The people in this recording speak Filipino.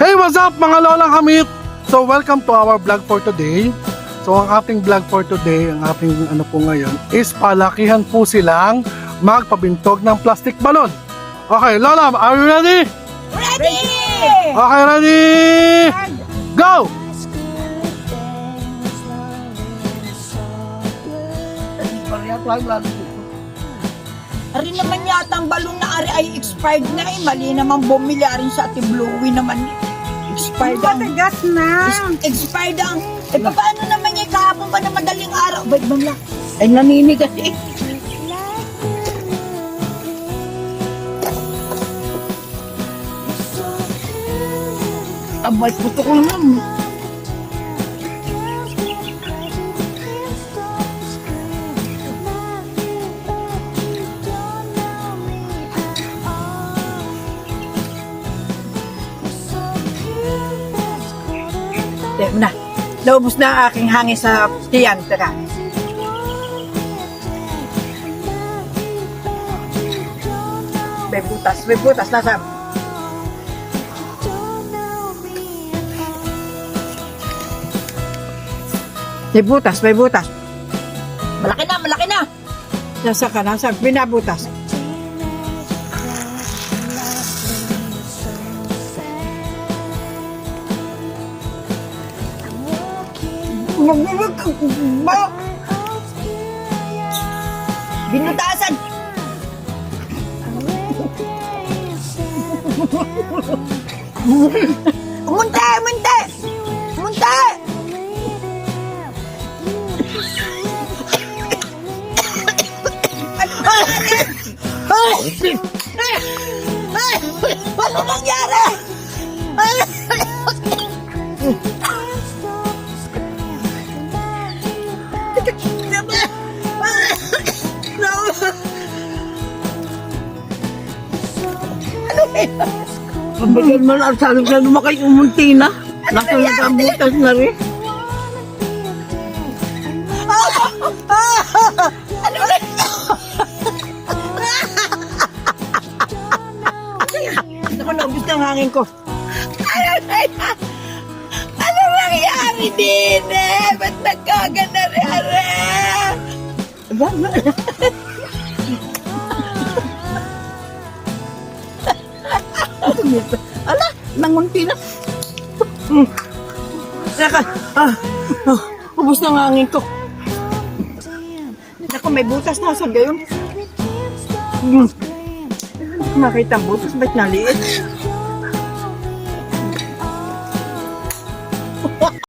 Hey, what's up mga lolang kamit? So, welcome to our vlog for today. So, ang ating vlog for today, ang ating ano po ngayon, is palakihan po silang magpabintog ng plastic balon. Okay, lola, are you ready? Ready! Okay, ready? Go! Ari naman yata ang balon na ari ay expired na eh. Mali naman bumili arin sa Ate Bluey naman. Expired ang... Matagas na. Expired ang... Eh paano naman yan kahapon pa na madaling araw? Ba't bang lang? Ay naninigas eh. Abay, puto ko naman. Teka na. Naubos na ang aking hangin sa tiyan. Teka. May butas. May butas. Nasa? May butas. May butas. Malaki na. Malaki na. Nasa ka. Nasa. Binabutas. Binutasan! Umunti! Umunti! Umunti! Ano nangyari? Pabigyan mo lang sa alam ka lumakay umunti na. Nakabutas na rin. Ano na? Ako naubos na ang hangin ko. Ano nangyari din eh? Ba't nagkagana rin? Ala, nangunti na. Saka, ubos na ang hangin ko. Ako, may butas na sa gayon. Makita ang butas, ba't naliit?